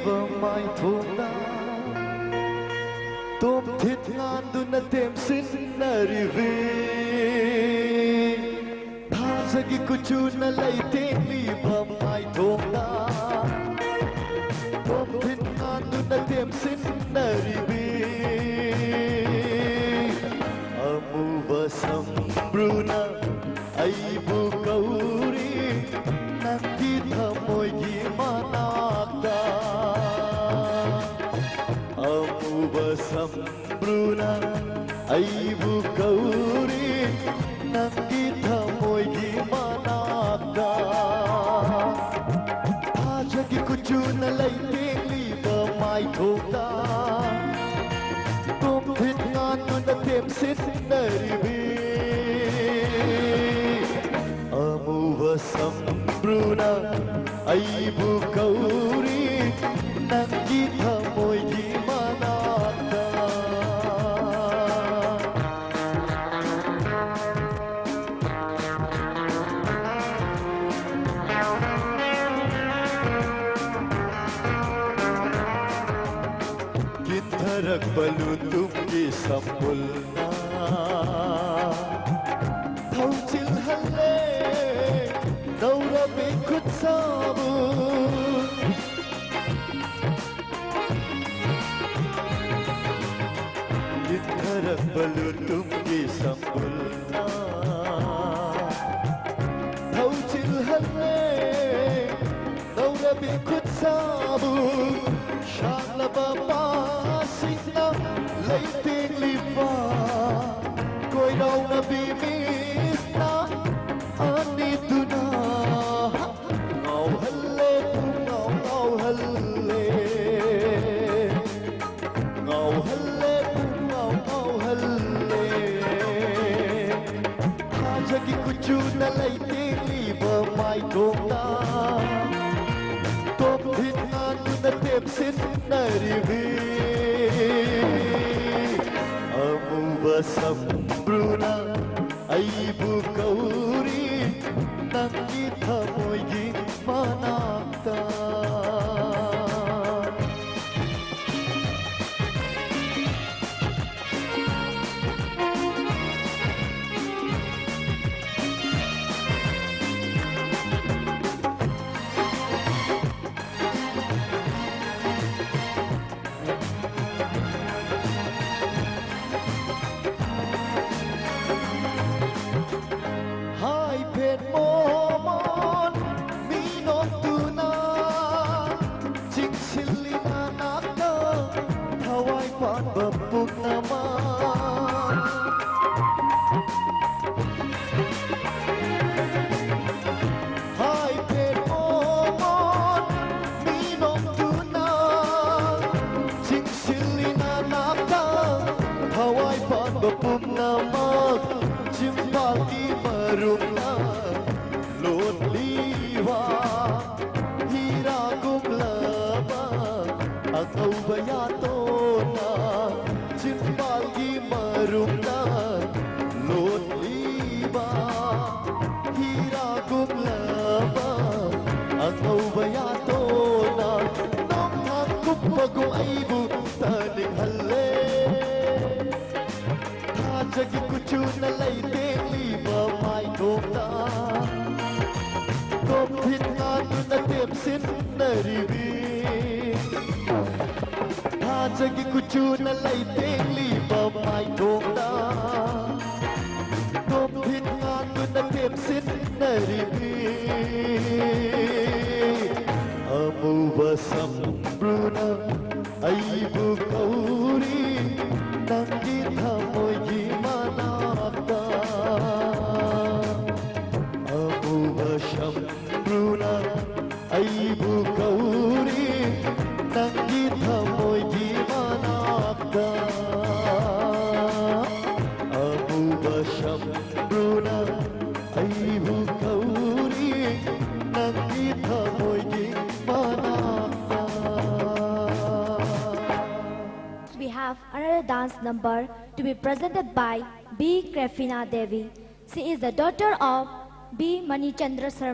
liba mai thona tom thit ngan du na tem sin na rive thasagi kuchu na laite liba mai thona tom thit ngan du na tem sin na rive amuva sambruna aibu kauri nanti thamoigi manakta amuva sambruna aibu kauri nanti thamoigi manakta thajagi kuchu na laite liba mai thokta tom thit ngan nu na tem sin na rive amuva sambruna aibu kauri nangi thamoigi manakta kitharak balu tumki sampulna thauchil halle daura be khut sabu kitharak balu tumki sampulna thauchil halle daura be khut sabu shala baba sina laite liba koi rau na bimista ani tuna ngau halle ngau halle ngau halle ngau halle thajagi kuchu na laite liba mai thokta tom thit ngan nu na tem sin na rive amuva sambruna aibu kauri nangi thamoigi manakta bapuk nama hai pet momon minong tuna sing silina nata hawai pan bapuk nama cimbati marumna lon liwa hira gumlaba atau bayatona cimbagi marumna lon liba hira gumlaba atau bayatona nong aku pago aibu taning halle thajagi kuchu na laite liba mai thokta tom thit ngan nu na tem sin na rive thajagi kuchu na laite liba mai thokta tom thit ngan nu na tem sin na rive amuva sambruna aibu kauri nangi thamoigi manakta amuva sambruna aibu kauri nangi thamoigi manakta amuva sambruna aibu kauri nangi thamoigi manakta. We have another dance number to be presented by B. Krafina Devi. She is the daughter of B. Manichandra Sharma.